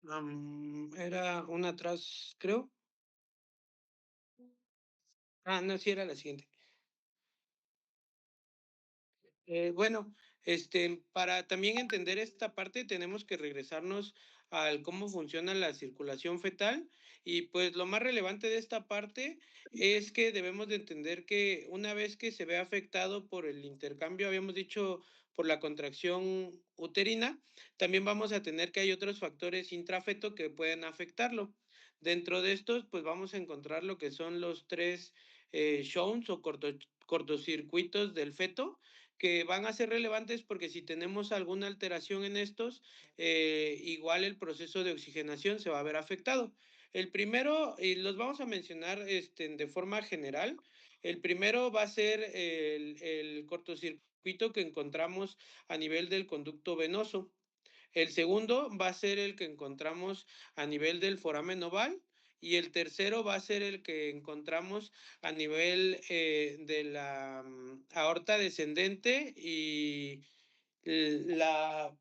Era una atrás, creo. No, sí era la siguiente. Bueno, para también entender esta parte tenemos que regresarnos al cómo funciona la circulación fetal y pues lo más relevante de esta parte es que debemos de entender que una vez que se ve afectado por el intercambio, habíamos dicho por la contracción uterina, también vamos a tener que hay otros factores intrafeto que pueden afectarlo. Dentro de estos, pues vamos a encontrar lo que son los tres shunts o cortocircuitos del feto que van a ser relevantes porque si tenemos alguna alteración en estos, igual el proceso de oxigenación se va a ver afectado. El primero, y los vamos a mencionar de forma general, el primero va a ser el cortocircuito que encontramos a nivel del conducto venoso. El segundo va a ser el que encontramos a nivel del foramen oval y el tercero va a ser el que encontramos a nivel de la aorta descendente y la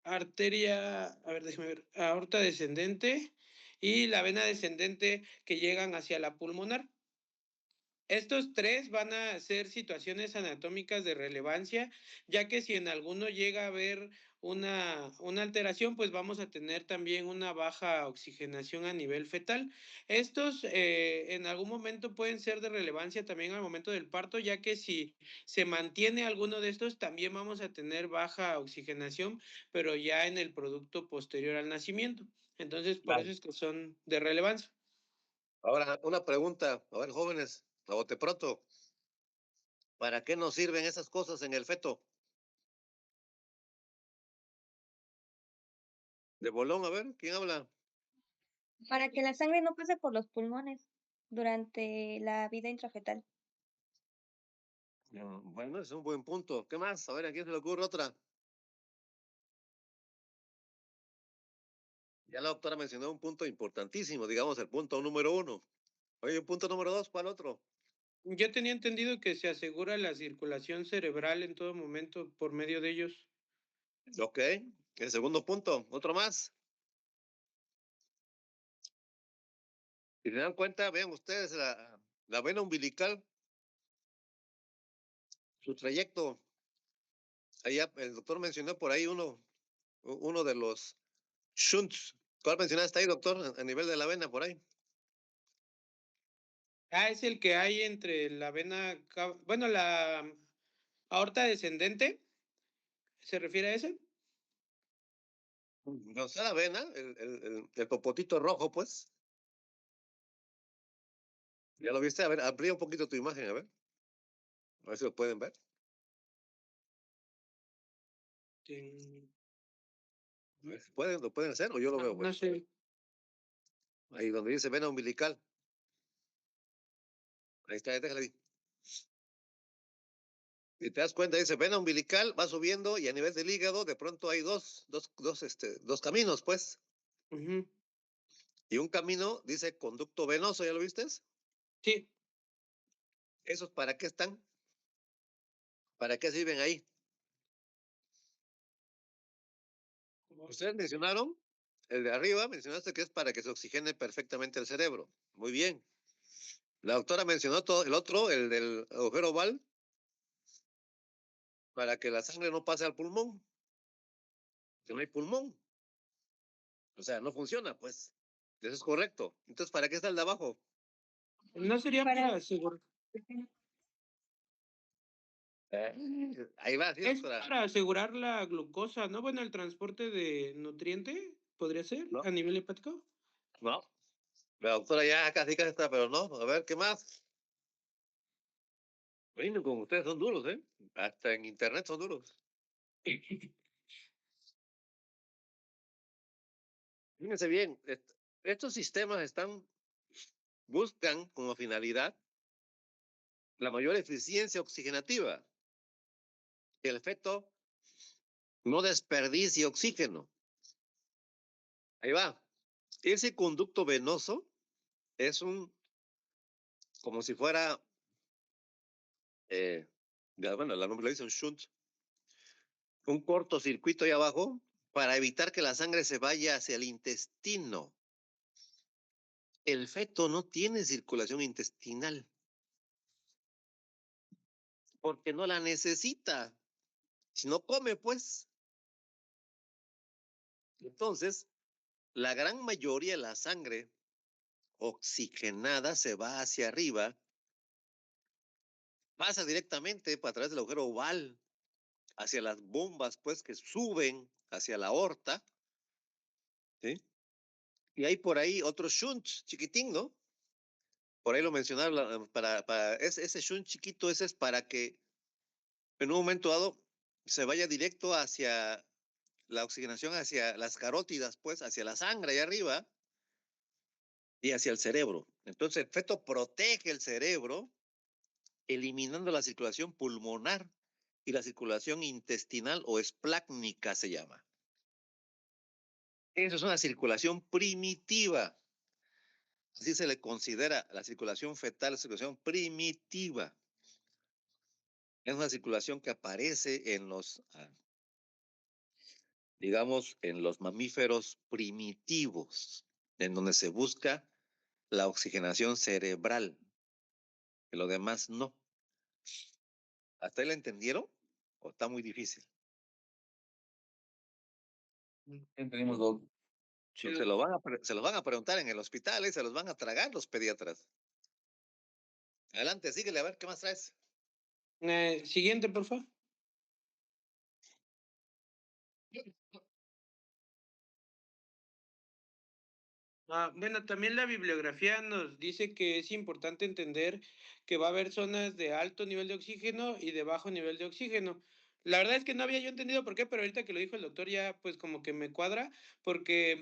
arteria, a ver, déjeme ver, aorta descendente y la vena descendente que llegan hacia la pulmonar. Estos tres van a ser situaciones anatómicas de relevancia, ya que si en alguno llega a haber una alteración, pues vamos a tener también una baja oxigenación a nivel fetal. Estos en algún momento pueden ser de relevancia también al momento del parto, ya que si se mantiene alguno de estos, también vamos a tener baja oxigenación, pero ya en el producto posterior al nacimiento. Entonces, por eso Claro. es que son de relevancia. Ahora, una pregunta, a ver, jóvenes, a bote pronto, ¿para qué nos sirven esas cosas en el feto? De bolón, a ver, ¿quién habla? Para que la sangre no pase por los pulmones durante la vida intrafetal. Bueno, es un buen punto. ¿Qué más? A ver, ¿a quién se le ocurre otra? Ya la doctora mencionó un punto importantísimo, digamos, el punto número uno. Oye, el punto número dos, ¿cuál otro? Yo tenía entendido que se asegura la circulación cerebral en todo momento por medio de ellos. Ok, el segundo punto, otro más. Si se dan cuenta, vean ustedes la vena umbilical, su trayecto. Allá el doctor mencionó por ahí uno de los shunts. ¿Cuál mencionaste ahí, doctor? A nivel de la vena, por ahí. Es el que hay entre la vena, bueno, la aorta descendente, ¿se refiere a ese? No sé, la vena, el popotito rojo, pues. ¿Ya lo viste? A ver, amplía un poquito tu imagen, a ver si lo pueden ver. Ten- A ver si pueden, lo pueden hacer o yo lo veo, no pues. sé. Ahí donde dice vena umbilical. Ahí está, déjale ahí. Y te das cuenta, dice vena umbilical, va subiendo y a nivel del hígado, de pronto hay dos caminos, pues. Ujú. Y un camino dice conducto venoso, ¿ya lo viste? Sí, ¿Esos para qué están? ¿Para qué sirven ahí? Ustedes mencionaron, el de arriba, mencionaste que es para que se oxigene perfectamente el cerebro. Muy bien. La doctora mencionó todo el otro, el del agujero oval, para que la sangre no pase al pulmón. Que no hay pulmón. O sea, no funciona, pues. Eso es correcto. Entonces, ¿para qué está el de abajo? no sería Para para asegurar, Ahí va, sí, es doctora. para asegurar la glucosa, ¿no? Bueno, el transporte de nutriente, podría ser, No, a nivel hepático. no. La doctora ya casi está, pero no. A ver, ¿qué más? Bueno, con ustedes son duros, ¿eh? Hasta en internet son duros. Fíjense bien, estos sistemas buscan como finalidad la mayor eficiencia oxigenativa, que el feto no desperdicie oxígeno. Ahí va. Ese conducto venoso es como si fuera, bueno, la nombre le dice un shunt, un cortocircuito ahí abajo para evitar que la sangre se vaya hacia el intestino. El feto no tiene circulación intestinal porque no la necesita. Si no come, pues. Entonces, la gran mayoría de la sangre oxigenada se va hacia arriba, pasa directamente para través del agujero oval hacia las bombas, pues, que suben hacia la aorta, ¿sí? Y hay por ahí otro shunt chiquitín, ¿no? Por ahí lo mencionaba, ese shunt chiquito, ese es para que en un momento dado se vaya directo hacia la oxigenación, hacia las carótidas, pues, hacia la sangre ahí arriba y hacia el cerebro. Entonces el feto protege el cerebro, eliminando la circulación pulmonar y la circulación intestinal o esplácnica se llama. Eso es una circulación primitiva. Así se le considera la circulación fetal, la circulación primitiva. Es una circulación que aparece en los, digamos, en los mamíferos primitivos, en donde se busca la oxigenación cerebral, que lo demás no. ¿Hasta ahí la entendieron? ¿O está muy difícil? Entendimos, Doc. Se los van a preguntar en el hospital y se los van a tragar los pediatras. Adelante, síguele a ver qué más traes. Siguiente, por favor. Bueno, también la bibliografía nos dice que es importante entender que va a haber zonas de alto nivel de oxígeno y de bajo nivel de oxígeno. La verdad es que no había yo entendido por qué, pero ahorita que lo dijo el doctor ya pues como que me cuadra, porque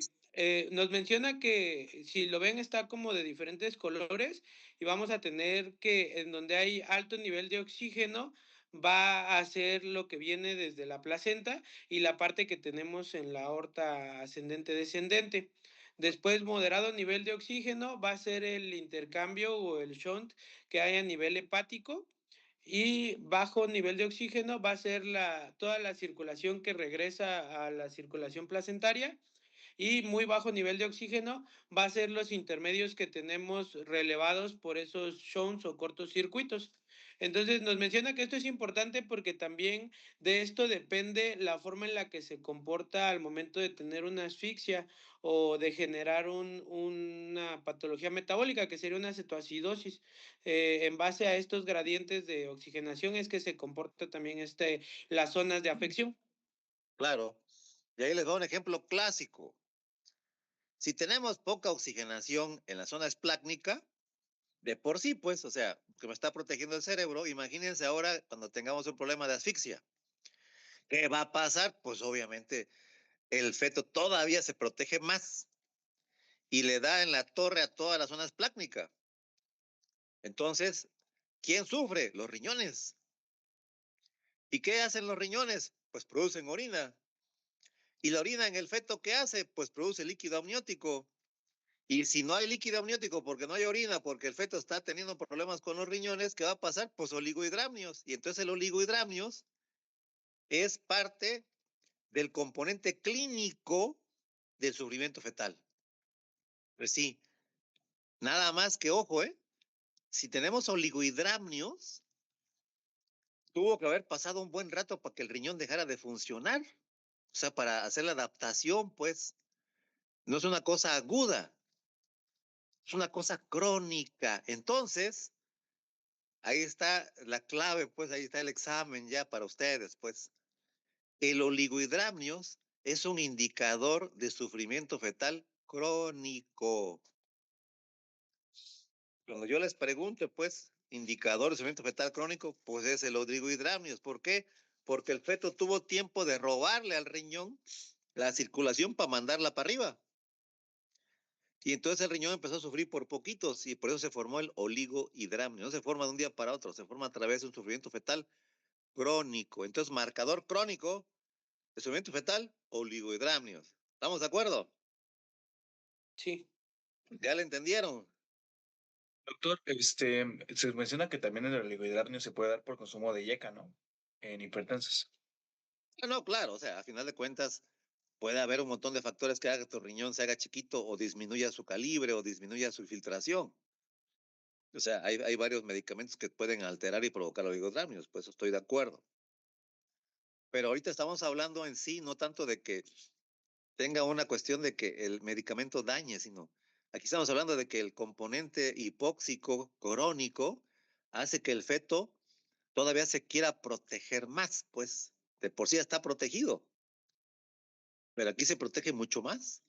nos menciona que si lo ven está como de diferentes colores y vamos a tener que en donde hay alto nivel de oxígeno va a ser lo que viene desde la placenta y la parte que tenemos en la aorta ascendente descendente. Después, moderado nivel de oxígeno va a ser el intercambio o el shunt que hay a nivel hepático. Y bajo nivel de oxígeno va a ser toda la circulación que regresa a la circulación placentaria. Y muy bajo nivel de oxígeno va a ser los intermedios que tenemos relevados por esos shunts o cortocircuitos. Entonces nos menciona que esto es importante porque también de esto depende la forma en la que se comporta al momento de tener una asfixia o de generar una patología metabólica, que sería una cetoacidosis. En base a estos gradientes de oxigenación es que se comporta también las zonas de afección. Claro. Y ahí les doy un ejemplo clásico. Si tenemos poca oxigenación en la zona esplácnica, de por sí, pues, o sea, que me está protegiendo el cerebro, imagínense ahora cuando tengamos un problema de asfixia. ¿Qué va a pasar? Pues obviamente el feto todavía se protege más y le da en la torre a toda la zona esplácnica. Entonces, ¿quién sufre? Los riñones. ¿Y qué hacen los riñones? Pues producen orina. ¿Y la orina en el feto qué hace? Pues produce líquido amniótico. Y si no hay líquido amniótico porque no hay orina, porque el feto está teniendo problemas con los riñones, ¿qué va a pasar? Pues oligohidramnios. Y entonces el oligohidramnios es parte del componente clínico del sufrimiento fetal. Pues sí, nada más que ojo, ¿eh? Si tenemos oligohidramnios, tuvo que haber pasado un buen rato para que el riñón dejara de funcionar. O sea, para hacer la adaptación, pues, no es una cosa aguda, es una cosa crónica. Entonces, ahí está la clave, pues, ahí está el examen ya para ustedes, pues. El oligohidramnios es un indicador de sufrimiento fetal crónico. Cuando yo les pregunte, pues, indicador de sufrimiento fetal crónico, pues es el oligohidramnios. ¿Por qué? Porque el feto tuvo tiempo de robarle al riñón la circulación para mandarla para arriba. Y entonces el riñón empezó a sufrir por poquitos y por eso se formó el oligohidramnio. No se forma de un día para otro, se forma a través de un sufrimiento fetal crónico. Entonces, marcador crónico de sufrimiento fetal, oligohidramnios. ¿Estamos de acuerdo? Sí. ¿Ya le entendieron? Doctor, se menciona que también el oligohidramnio se puede dar por consumo de yeca, ¿no? En hipertensos. No, claro, o sea, a final de cuentas, Puede haber un montón de factores que hagan que tu riñón se haga chiquito o disminuya su calibre o disminuya su filtración. O sea, hay varios medicamentos que pueden alterar y provocar oligodramios, pues estoy de acuerdo. Pero ahorita estamos hablando en sí, no tanto de que tenga una cuestión de que el medicamento dañe, sino aquí estamos hablando de que el componente hipóxico crónico hace que el feto todavía se quiera proteger más, pues de por sí ya está protegido, pero aquí se protege mucho más.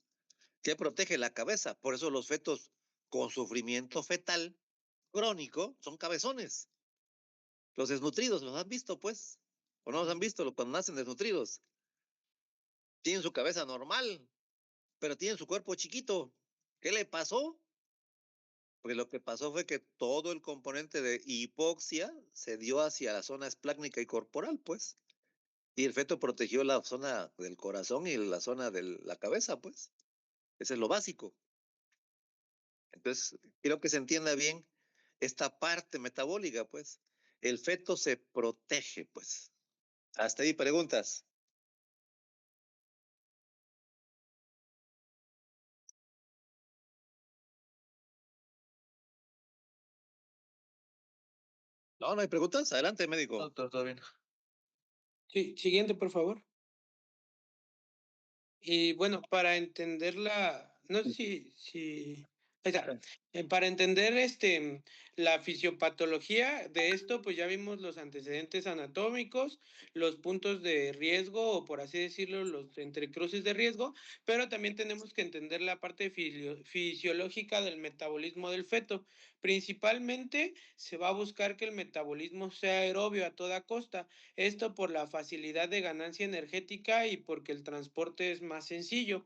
¿Qué protege la cabeza? Por eso los fetos con sufrimiento fetal crónico son cabezones. Los desnutridos, ¿los han visto, pues? ¿O no los han visto cuando nacen desnutridos? Tienen su cabeza normal, pero tienen su cuerpo chiquito. ¿Qué le pasó? Porque lo que pasó fue que todo el componente de hipoxia se dio hacia la zona esplácnica y corporal, pues. Y el feto protegió la zona del corazón y la zona de la cabeza, pues. Ese es lo básico. Entonces, quiero que se entienda bien esta parte metabólica, pues. El feto se protege, pues. Hasta ahí preguntas. No, no hay preguntas. Adelante, médico. Doctor, todo bien. Sí, siguiente, por favor. Y bueno, para entenderla, no sé ahí está. Para entender la fisiopatología de esto, pues ya vimos los antecedentes anatómicos, los puntos de riesgo, o por así decirlo, los entrecruces de riesgo, pero también tenemos que entender la parte fisiológica del metabolismo del feto. Principalmente se va a buscar que el metabolismo sea aerobio a toda costa. Esto por la facilidad de ganancia energética y porque el transporte es más sencillo.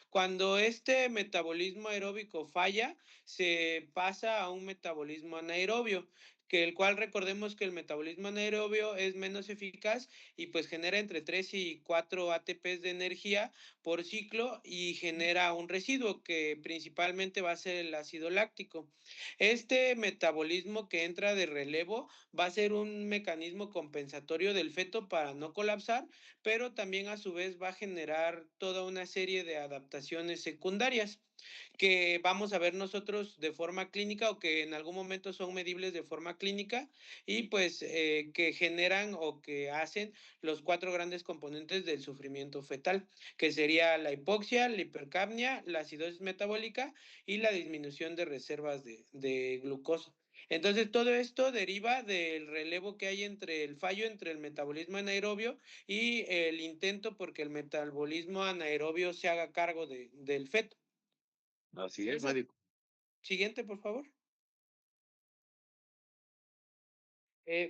Cuando este metabolismo aeróbico falla, se pasa a un metabolismo anaerobio, que el cual recordemos que el metabolismo anaerobio es menos eficaz y pues genera entre 3 y 4 ATPs de energía por ciclo y genera un residuo que principalmente va a ser el ácido láctico. Este metabolismo que entra de relevo va a ser un mecanismo compensatorio del feto para no colapsar, pero también a su vez va a generar toda una serie de adaptaciones secundarias que vamos a ver nosotros de forma clínica o que en algún momento son medibles de forma clínica y pues que generan o que hacen los 4 grandes componentes del sufrimiento fetal, que sería la hipoxia, la hipercapnia, la acidosis metabólica y la disminución de reservas de glucosa. Entonces, todo esto deriva del relevo que hay entre el fallo entre el metabolismo anaerobio y el intento porque el metabolismo anaerobio se haga cargo del feto. Así es, Eso. médico. Siguiente, por favor.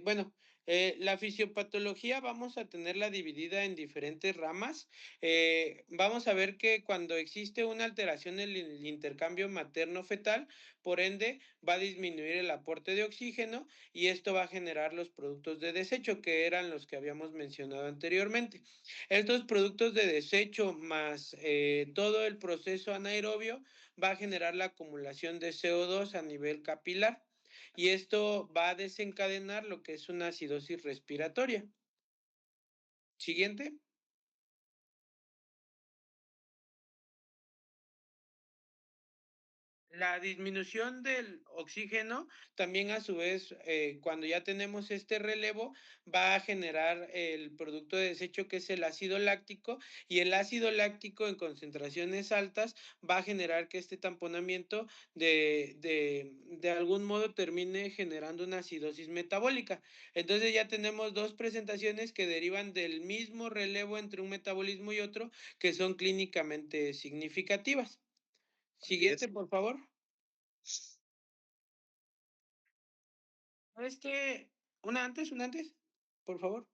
Bueno, la fisiopatología vamos a tenerla dividida en diferentes ramas. Vamos a ver que cuando existe una alteración en el intercambio materno-fetal, por ende, va a disminuir el aporte de oxígeno y esto va a generar los productos de desecho, que eran los que habíamos mencionado anteriormente. Estos productos de desecho más todo el proceso anaerobio va a generar la acumulación de CO2 a nivel capilar y esto va a desencadenar lo que es una acidosis respiratoria. Siguiente. La disminución del oxígeno también a su vez, cuando ya tenemos este relevo, va a generar el producto de desecho que es el ácido láctico y el ácido láctico en concentraciones altas va a generar que este tamponamiento de algún modo termine generando una acidosis metabólica. Entonces ya tenemos dos presentaciones que derivan del mismo relevo entre un metabolismo y otro que son clínicamente significativas. Así es. Siguiente, por favor. Una antes, por favor.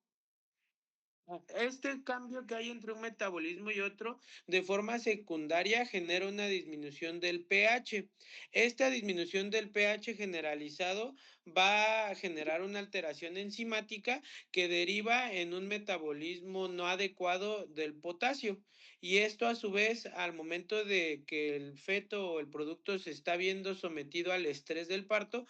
Este cambio que hay entre un metabolismo y otro, de forma secundaria, genera una disminución del pH. Esta disminución del pH generalizado va a generar una alteración enzimática que deriva en un metabolismo no adecuado del potasio. Y esto a su vez, al momento de que el feto o el producto se está viendo sometido al estrés del parto,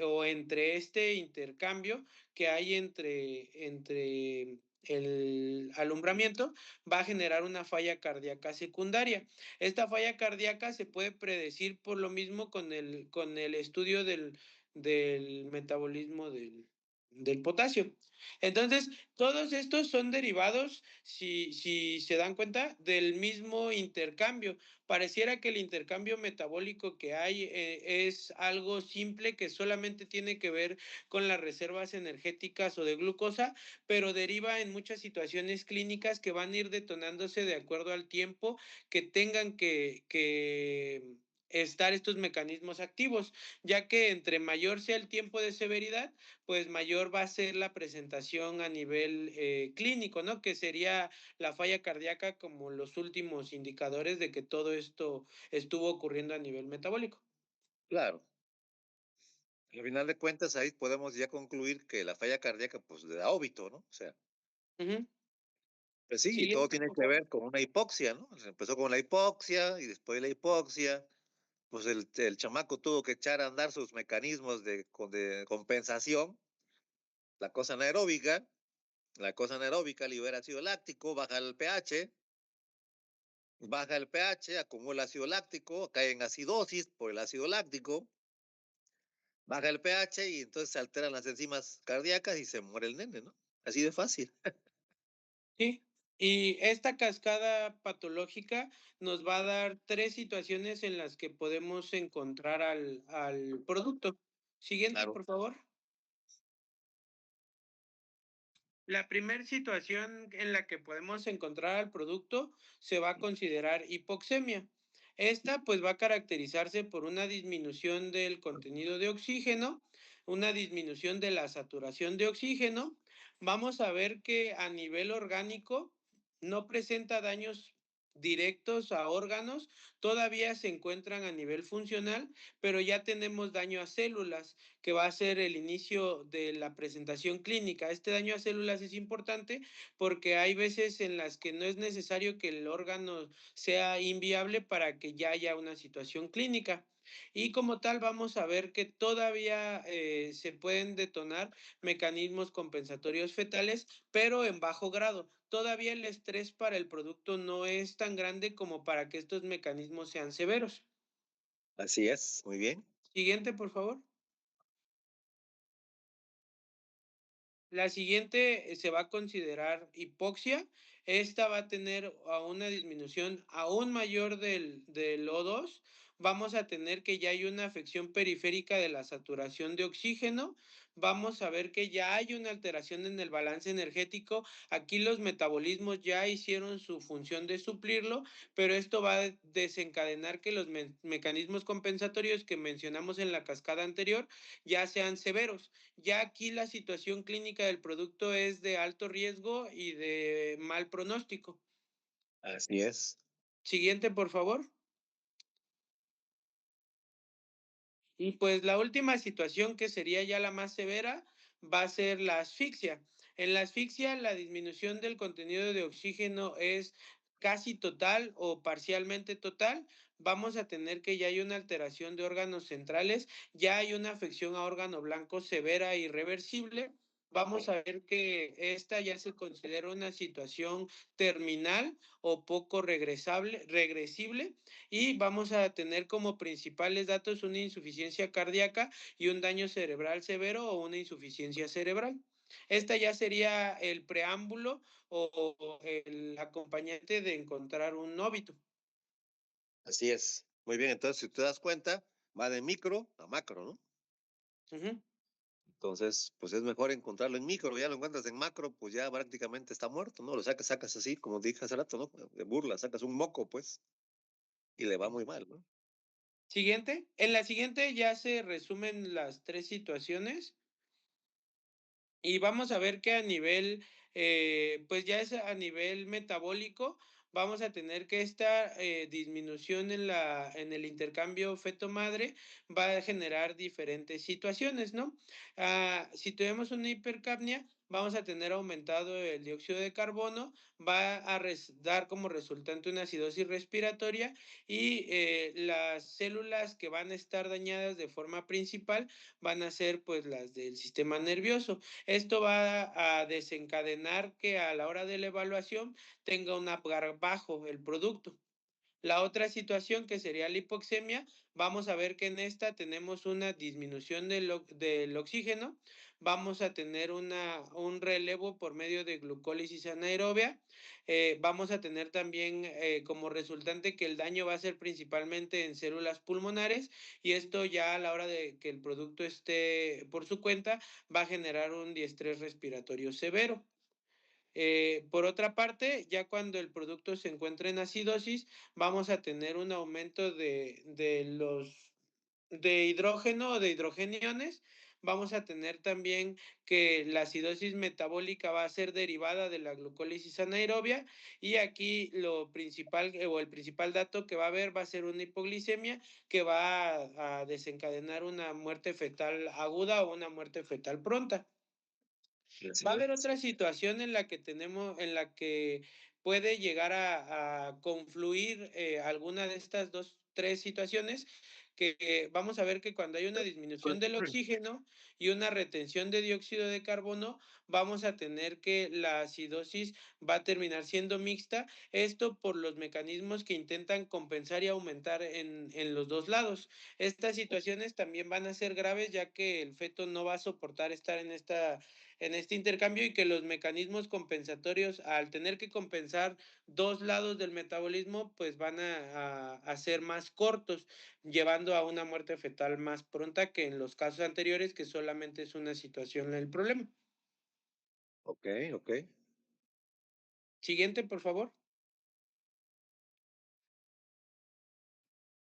o entre este intercambio que hay entre el alumbramiento, va a generar una falla cardíaca secundaria. Esta falla cardíaca se puede predecir por lo mismo con el estudio del metabolismo del potasio. Entonces, todos estos son derivados, si se dan cuenta, del mismo intercambio. Pareciera que el intercambio metabólico que hay es algo simple que solamente tiene que ver con las reservas energéticas o de glucosa, pero deriva en muchas situaciones clínicas que van a ir detonándose de acuerdo al tiempo que tengan que estar estos mecanismos activos, ya que entre mayor sea el tiempo de severidad, pues mayor va a ser la presentación a nivel clínico, ¿no? Que sería la falla cardíaca como los últimos indicadores de que todo esto estuvo ocurriendo a nivel metabólico. Claro. Al final de cuentas, ahí podemos ya concluir que la falla cardíaca, pues, le da óbito, ¿no? O sea, Ujú. pues sí, y todo Siguiente, tiene por que favor. ver con una hipoxia, ¿no? Se empezó con la hipoxia y después de la hipoxia, pues el chamaco tuvo que echar a andar sus mecanismos de compensación, la cosa anaeróbica, libera ácido láctico, baja el pH, acumula ácido láctico, cae en acidosis por el ácido láctico, baja el pH y entonces se alteran las enzimas cardíacas y se muere el nene, ¿no? Así de fácil. Sí, y esta cascada patológica nos va a dar 3 situaciones en las que podemos encontrar al producto. Siguiente, Claro. por favor. La primera situación en la que podemos encontrar al producto se va a considerar hipoxemia. Esta pues va a caracterizarse por una disminución del contenido de oxígeno, una disminución de la saturación de oxígeno. Vamos a ver que a nivel orgánico no presenta daños directos a órganos, todavía se encuentran a nivel funcional, pero ya tenemos daño a células, que va a ser el inicio de la presentación clínica. Este daño a células es importante porque hay veces en las que no es necesario que el órgano sea inviable para que ya haya una situación clínica. Y como tal, vamos a ver que todavía se pueden detonar mecanismos compensatorios fetales, pero en bajo grado. Todavía el estrés para el producto no es tan grande como para que estos mecanismos sean severos. Así es, muy bien. Siguiente, por favor. La siguiente se va a considerar hipoxia. Esta va a tener una disminución aún mayor del O2. Vamos a tener que ya hay una afección periférica de la saturación de oxígeno. Vamos a ver que ya hay una alteración en el balance energético. Aquí los metabolismos ya hicieron su función de suplirlo, pero esto va a desencadenar que los mecanismos compensatorios que mencionamos en la cascada anterior ya sean severos. Ya aquí la situación clínica del producto es de alto riesgo y de mal pronóstico. Así es. Siguiente, por favor. Y pues la última situación, que sería ya la más severa, va a ser la asfixia. En la asfixia, la disminución del contenido de oxígeno es casi total o parcialmente total. Vamos a tener que ya hay una alteración de órganos centrales, ya hay una afección a órgano blanco severa e irreversible. Vamos a ver que esta ya se considera una situación terminal o poco regresible, y vamos a tener como principales datos una insuficiencia cardíaca y un daño cerebral severo o una insuficiencia cerebral. Esta ya sería el preámbulo o el acompañante de encontrar un óbito. Así es. Muy bien, entonces si te das cuenta, va de micro a macro, ¿no? Ujú. Entonces, pues es mejor encontrarlo en micro, ya lo encuentras en macro, pues ya prácticamente está muerto, ¿no? Lo sacas así, como dije hace rato, ¿no? De burla, sacas un moco, pues, y le va muy mal, ¿no? Siguiente. En la siguiente ya se resumen las 3 situaciones. Y vamos a ver que a nivel, pues ya es a nivel metabólico, vamos a tener que esta disminución en el intercambio feto-madre va a generar diferentes situaciones, ¿no? Si tenemos una hipercapnia, vamos a tener aumentado el dióxido de carbono, va a dar como resultante una acidosis respiratoria y las células que van a estar dañadas de forma principal van a ser pues las del sistema nervioso. Esto va a desencadenar que a la hora de la evaluación tenga un APGAR bajo el producto. La otra situación que sería la hipoxemia, vamos a ver que en esta tenemos una disminución del oxígeno, vamos a tener un relevo por medio de glucólisis anaerobia, vamos a tener también como resultante que el daño va a ser principalmente en células pulmonares y esto ya a la hora de que el producto esté por su cuenta va a generar un diestrés respiratorio severo. Por otra parte, ya cuando el producto se encuentra en acidosis, vamos a tener un aumento de hidrógeno o de hidrogeniones. Vamos a tener también que la acidosis metabólica va a ser derivada de la glucólisis anaerobia y aquí lo principal o el principal dato que va a haber va a ser una hipoglicemia que va a desencadenar una muerte fetal aguda o una muerte fetal pronta. Va a haber otra situación en la que en la que puede llegar a confluir alguna de estas dos, tres situaciones, que vamos a ver que cuando hay una disminución del oxígeno y una retención de dióxido de carbono, vamos a tener que la acidosis va a terminar siendo mixta, esto por los mecanismos que intentan compensar y aumentar en los dos lados. Estas situaciones también van a ser graves ya que el feto no va a soportar estar en este intercambio y que los mecanismos compensatorios, al tener que compensar dos lados del metabolismo, pues van a ser más cortos, llevando a una muerte fetal más pronta que en los casos anteriores, que solamente es una situación el problema. Ok, ok. Siguiente, por favor.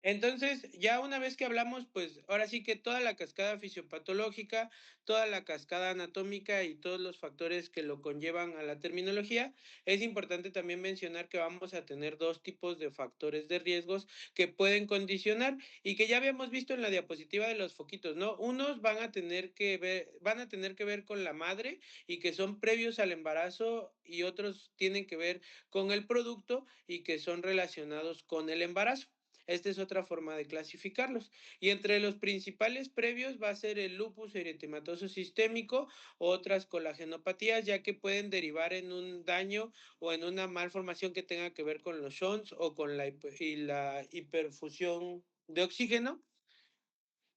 Entonces, ya una vez que hablamos, pues ahora sí que toda la cascada fisiopatológica, toda la cascada anatómica y todos los factores que lo conllevan a la terminología, es importante también mencionar que vamos a tener dos tipos de factores de riesgos que pueden condicionar y que ya habíamos visto en la diapositiva de los foquitos, ¿no? Unos van a tener que ver con la madre y que son previos al embarazo y otros tienen que ver con el producto y que son relacionados con el embarazo. Esta es otra forma de clasificarlos. Y entre los principales previos va a ser el lupus eritematoso sistémico, otras colagenopatías, ya que pueden derivar en un daño o en una malformación que tenga que ver con los shunts o con la hiperfusión de oxígeno.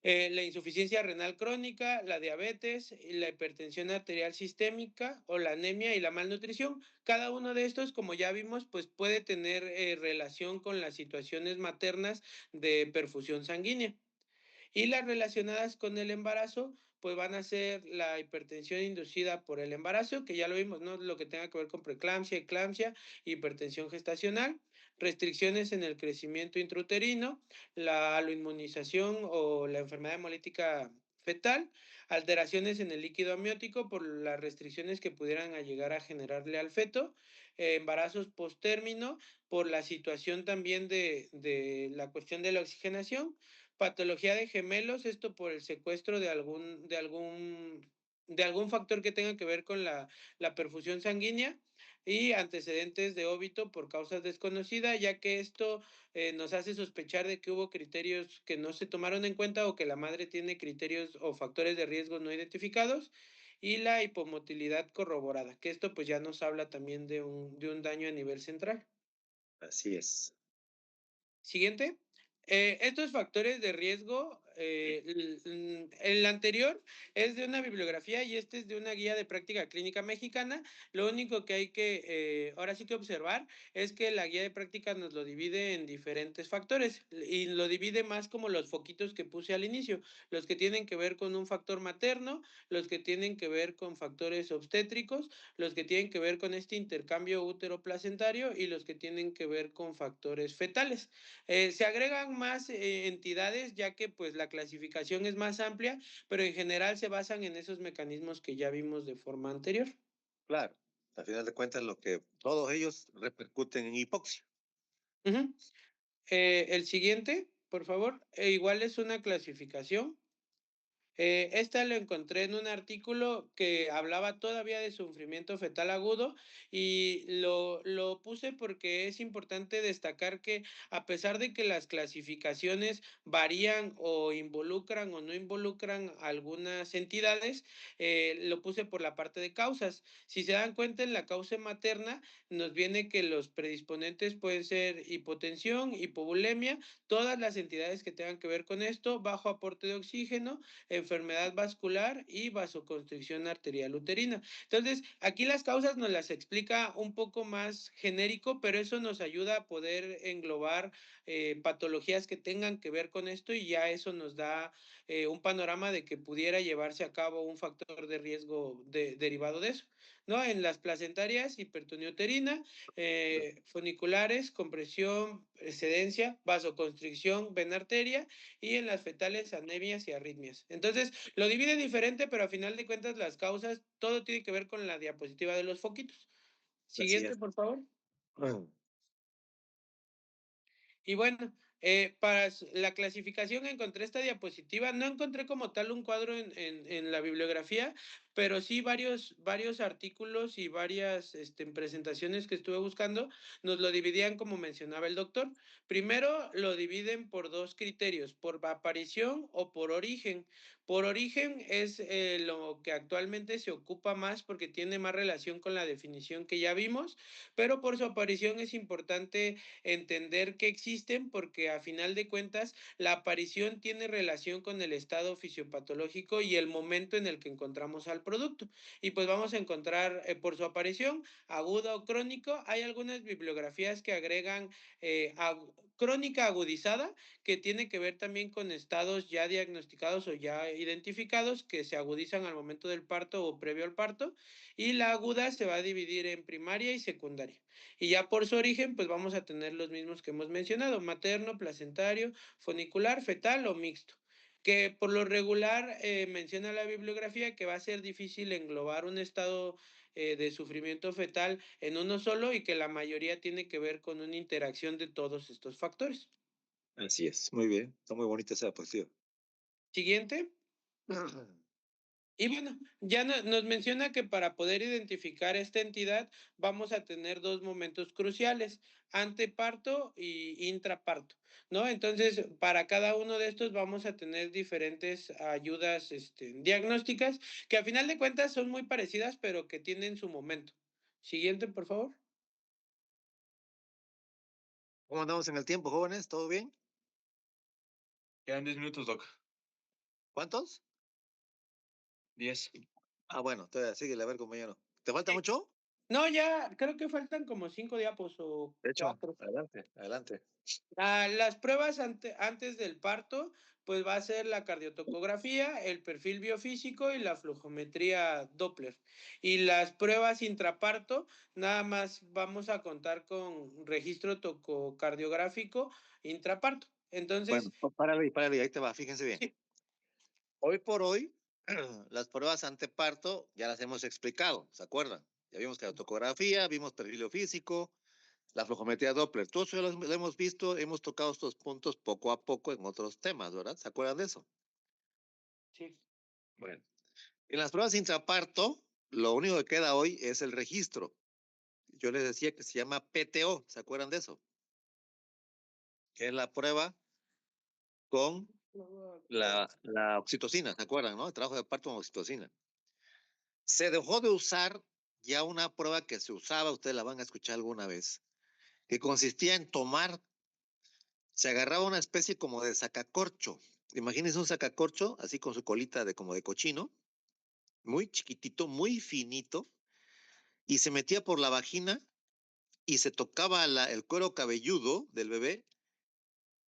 La insuficiencia renal crónica, la diabetes, la hipertensión arterial sistémica o la anemia y la malnutrición. Cada uno de estos, como ya vimos, pues puede tener relación con las situaciones maternas de perfusión sanguínea. Y las relacionadas con el embarazo, pues van a ser la hipertensión inducida por el embarazo, que ya lo vimos, ¿no? Lo que tenga que ver con preeclampsia, eclampsia, hipertensión gestacional, restricciones en el crecimiento intrauterino, la aloinmunización o la enfermedad hemolítica fetal, alteraciones en el líquido amniótico por las restricciones que pudieran llegar a generarle al feto, embarazos postérmino por la situación también de la cuestión de la oxigenación, patología de gemelos, esto por el secuestro de algún factor que tenga que ver con la perfusión sanguínea y antecedentes de óbito por causas desconocidas, ya que esto nos hace sospechar de que hubo criterios que no se tomaron en cuenta o que la madre tiene criterios o factores de riesgo no identificados y la hipomotilidad corroborada, que esto pues ya nos habla también de un daño a nivel central. Así es. Siguiente. Estos factores de riesgo, el anterior es de una bibliografía y este es de una guía de práctica clínica mexicana. Lo único que hay que, ahora sí que observar, es que la guía de práctica nos lo divide en diferentes factores y lo divide más como los foquitos que puse al inicio, los que tienen que ver con un factor materno, los que tienen que ver con factores obstétricos, los que tienen que ver con este intercambio útero-placentario y los que tienen que ver con factores fetales. Se agregan más entidades ya que pues la clasificación es más amplia, pero en general se basan en esos mecanismos que ya vimos de forma anterior. Claro. Al final de cuentas, lo que todos ellos repercuten en hipoxia. Ujú. El siguiente, por favor, igual es una clasificación. Esta lo encontré en un artículo que hablaba todavía de sufrimiento fetal agudo y lo puse porque es importante destacar que a pesar de que las clasificaciones varían o involucran o no involucran algunas entidades, lo puse por la parte de causas. Si se dan cuenta, en la causa materna nos viene que los predisponentes pueden ser hipotensión, hipovolemia, todas las entidades que tengan que ver con esto, bajo aporte de oxígeno, enfermedad vascular y vasoconstricción arterial uterina. Entonces, aquí las causas nos las explica un poco más genérico, pero eso nos ayuda a poder englobar patologías que tengan que ver con esto y ya eso nos da un panorama de que pudiera llevarse a cabo un factor de riesgo derivado de eso, ¿no? En las placentarias, hipertonía uterina, funiculares, compresión, excedencia, vasoconstricción, vena arteria, y en las fetales, anemias y arritmias. Entonces, lo divide diferente, pero a final de cuentas las causas, todo tiene que ver con la diapositiva de los foquitos. Así Siguiente, es. por favor. Mm. Y bueno, para la clasificación encontré esta diapositiva, no encontré como tal un cuadro en la bibliografía, pero sí varios artículos y varias presentaciones que estuve buscando nos lo dividían como mencionaba el doctor. Primero lo dividen por dos criterios, por aparición o por origen. Por origen es lo que actualmente se ocupa más porque tiene más relación con la definición que ya vimos, pero por su aparición es importante entender que existen porque a final de cuentas la aparición tiene relación con el estado fisiopatológico y el momento en el que encontramos al producto. Y pues vamos a encontrar por su aparición aguda o crónico. Hay algunas bibliografías que agregan crónica agudizada, que tiene que ver también con estados ya diagnosticados o ya identificados que se agudizan al momento del parto o previo al parto. Y la aguda se va a dividir en primaria y secundaria. Y ya por su origen, pues vamos a tener los mismos que hemos mencionado, materno, placentario, funicular, fetal o mixto. Que por lo regular menciona la bibliografía que va a ser difícil englobar un estado de sufrimiento fetal en uno solo y que la mayoría tiene que ver con una interacción de todos estos factores. Así es. Muy bien. Está muy bonita esa diapositiva. Siguiente. Y bueno, ya nos menciona que para poder identificar esta entidad vamos a tener dos momentos cruciales, anteparto y intraparto, ¿no? Entonces, para cada uno de estos vamos a tener diferentes ayudas diagnósticas que a final de cuentas son muy parecidas, pero que tienen su momento. Siguiente, por favor. ¿Cómo andamos en el tiempo, jóvenes? ¿Todo bien? Quedan 10 minutos, Doc. ¿Cuántos? 10. Ah, bueno, todavía síguele a ver, compañero. ¿Te falta mucho? No, ya creo que faltan como 5 diapos o De hecho, 4. adelante, adelante. Las pruebas antes del parto, pues va a ser la cardiotocografía, el perfil biofísico y la flujometría Doppler. Y las pruebas intraparto, nada más vamos a contar con registro tococardiográfico intraparto. Bueno, Entonces, párale, ahí te va, fíjense bien. sí, Hoy por hoy, las pruebas anteparto ya las hemos explicado, ¿se acuerdan? Ya vimos que la tocografía, vimos perfil físico, la flujometría Doppler. Todo eso lo hemos visto, hemos tocado estos puntos poco a poco en otros temas, ¿verdad? ¿Se acuerdan de eso? sí. Bueno, en las pruebas intraparto, lo único que queda hoy es el registro. Yo les decía que se llama PTO, ¿se acuerdan de eso? Que es la prueba con la oxitocina, ¿se acuerdan, no? El trabajo de parto con oxitocina. Se dejó de usar ya una prueba que se usaba, ustedes la van a escuchar alguna vez, que consistía en tomar, se agarraba una especie como de sacacorcho. Imagínense un sacacorcho, así con su colita de como de cochino, muy chiquitito, muy finito, y se metía por la vagina y se tocaba el cuero cabelludo del bebé,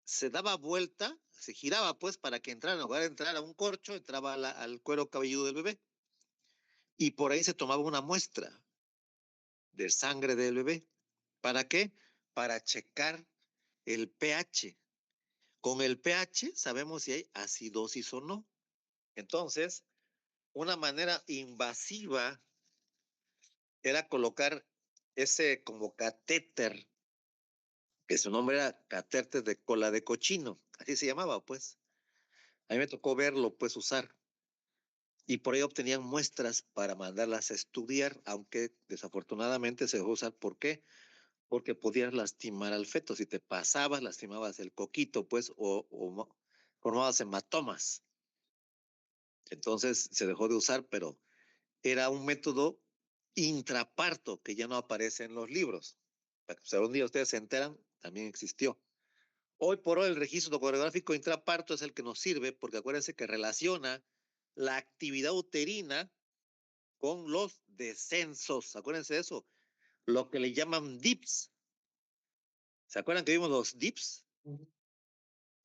se daba vuelta, se giraba pues para que entrara, en lugar de entrar a un corcho, entraba al cuero cabelludo del bebé. Y por ahí se tomaba una muestra de sangre del bebé. ¿Para qué? Para checar el pH. Con el pH sabemos si hay acidosis o no. Entonces, una manera invasiva era colocar ese como catéter, que su nombre era catéter de cola de cochino, así se llamaba, pues. A mí me tocó verlo, pues, usar. y por ello obtenían muestras para mandarlas a estudiar, aunque desafortunadamente se dejó usar. ¿Por qué? Porque podías lastimar al feto. Si te pasabas, lastimabas el coquito, pues, o formabas hematomas. Entonces se dejó de usar, pero era un método intraparto que ya no aparece en los libros. Para que, si algún día ustedes se enteran, también existió. Hoy por hoy el registro coreográfico intraparto es el que nos sirve porque acuérdense que relaciona la actividad uterina con los descensos. Acuérdense de eso, lo que le llaman DIPS. ¿Se acuerdan que vimos los DIPS?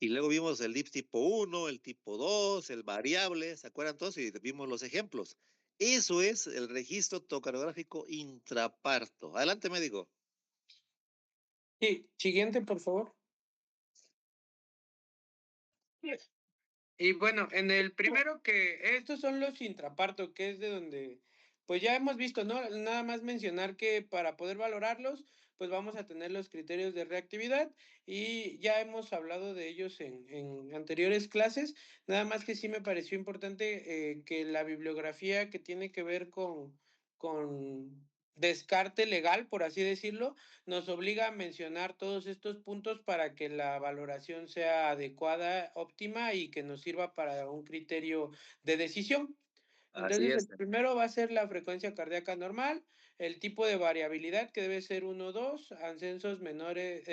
Y luego vimos el DIPS tipo 1, el tipo 2, el variable, ¿se acuerdan todos? Y vimos los ejemplos. Eso es el registro tocarográfico intraparto. Adelante, médico. Sí, siguiente, por favor. Y bueno, en el primero que estos son los intraparto, que es de donde, pues ya hemos visto, ¿no? Nada más mencionar que para poder valorarlos, pues vamos a tener los criterios de reactividad y ya hemos hablado de ellos en anteriores clases. Nada más que sí me pareció importante que la bibliografía que tiene que ver con descarte legal, por así decirlo, nos obliga a mencionar todos estos puntos para que la valoración sea adecuada, óptima y que nos sirva para un criterio de decisión. Así Entonces, el es. primero va a ser la frecuencia cardíaca normal, el tipo de variabilidad que debe ser 1, 2, ascensos menores,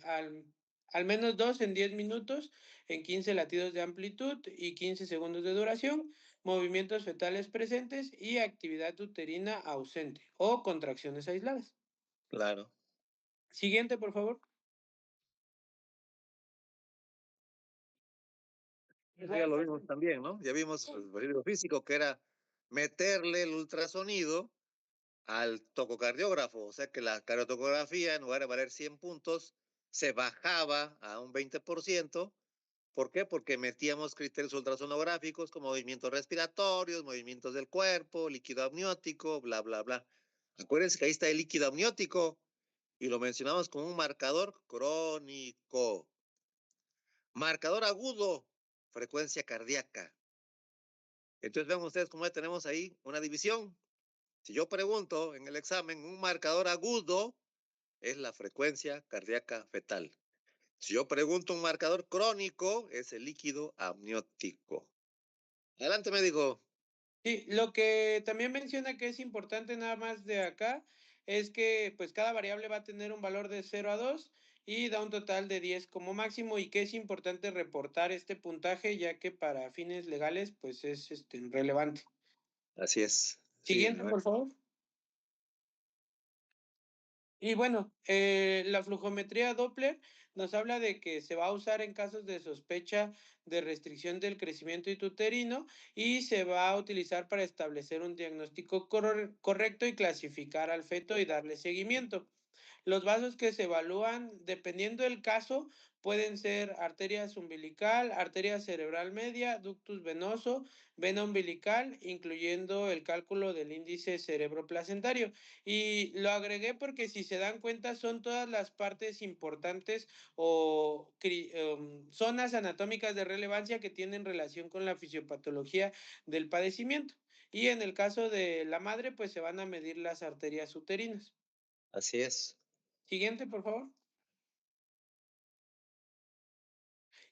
al menos 2 en 10 minutos, en 15 latidos de amplitud y 15 segundos de duración, movimientos fetales presentes y actividad uterina ausente o contracciones aisladas. Claro. Siguiente, por favor. Eso ya lo vimos también, ¿no? Ya vimos el ejercicio físico que era meterle el ultrasonido al tococardiógrafo, o sea que la cardiotocografía, en lugar de valer 100 puntos, se bajaba a un 20%. ¿Por qué? Porque metíamos criterios ultrasonográficos como movimientos respiratorios, movimientos del cuerpo, líquido amniótico, bla, bla, bla. Acuérdense que ahí está el líquido amniótico y lo mencionamos como un marcador crónico. Marcador agudo, frecuencia cardíaca. Entonces vean ustedes cómo ya tenemos ahí una división. Si yo pregunto en el examen, un marcador agudo es la frecuencia cardíaca fetal. Si yo pregunto un marcador crónico, es el líquido amniótico. Adelante, médico. Sí, lo que también menciona que es importante nada más de acá es que pues cada variable va a tener un valor de 0 a 2 y da un total de 10 como máximo y que es importante reportar este puntaje ya que para fines legales pues es relevante. Así es. Sí, Siguiente, ¿no? por favor. Y bueno, la flujometría Doppler nos habla de que se va a usar en casos de sospecha de restricción del crecimiento uterino y se va a utilizar para establecer un diagnóstico correcto y clasificar al feto y darle seguimiento. Los vasos que se evalúan, dependiendo del caso, pueden ser arterias umbilical, arteria cerebral media, ductus venoso, vena umbilical, incluyendo el cálculo del índice cerebroplacentario. Y lo agregué porque si se dan cuenta son todas las partes importantes o zonas anatómicas de relevancia que tienen relación con la fisiopatología del padecimiento. Y en el caso de la madre, pues se van a medir las arterias uterinas. Así es. Siguiente, por favor.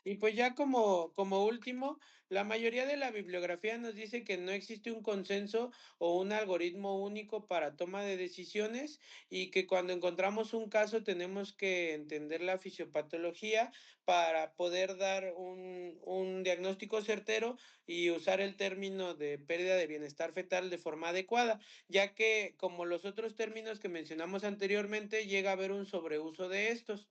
Y pues ya como último, la mayoría de la bibliografía nos dice que no existe un consenso o un algoritmo único para toma de decisiones y que cuando encontramos un caso tenemos que entender la fisiopatología para poder dar un diagnóstico certero y usar el término de pérdida de bienestar fetal de forma adecuada, ya que como los otros términos que mencionamos anteriormente, llega a haber un sobreuso de estos.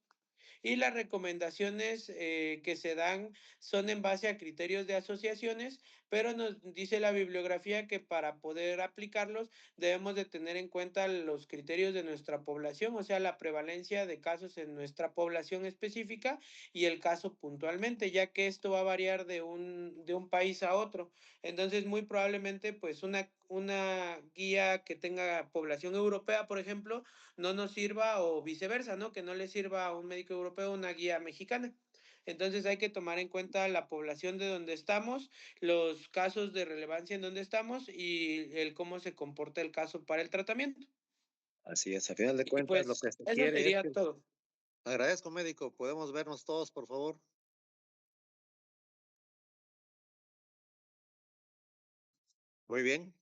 Y las recomendaciones que se dan son en base a criterios de asociaciones, pero nos dice la bibliografía que para poder aplicarlos debemos de tener en cuenta los criterios de nuestra población, o sea, la prevalencia de casos en nuestra población específica y el caso puntualmente, ya que esto va a variar de un país a otro. Entonces, muy probablemente, pues una guía que tenga población europea, por ejemplo, no nos sirva o viceversa, ¿no? Que no le sirva a un médico europeo una guía mexicana. Entonces hay que tomar en cuenta la población de donde estamos, los casos de relevancia en donde estamos y el cómo se comporta el caso para el tratamiento. Así es, a final de Y cuentas, lo pues que se eso quiere es sería que todo. agradezco, médico. ¿Podemos vernos todos, por favor? Muy bien.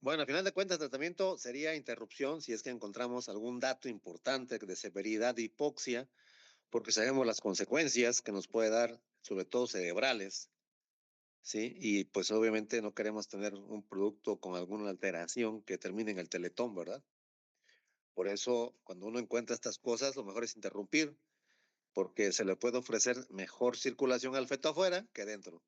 Bueno, a final de cuentas, el tratamiento sería interrupción si es que encontramos algún dato importante de severidad de hipoxia, porque sabemos las consecuencias que nos puede dar, sobre todo cerebrales, ¿sí? Y pues obviamente no queremos tener un producto con alguna alteración que termine en el teletón, ¿verdad? Por eso, cuando uno encuentra estas cosas, lo mejor es interrumpir, porque se le puede ofrecer mejor circulación al feto afuera que dentro.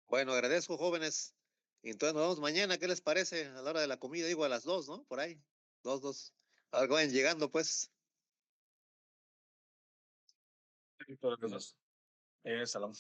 Bueno, agradezco, jóvenes. Y entonces nos vemos mañana. ¿Qué les parece? A la hora de la comida, digo a las 2, ¿no? Por ahí. 2. Algo vayan llegando, pues. Sí, todas las dos. Salón.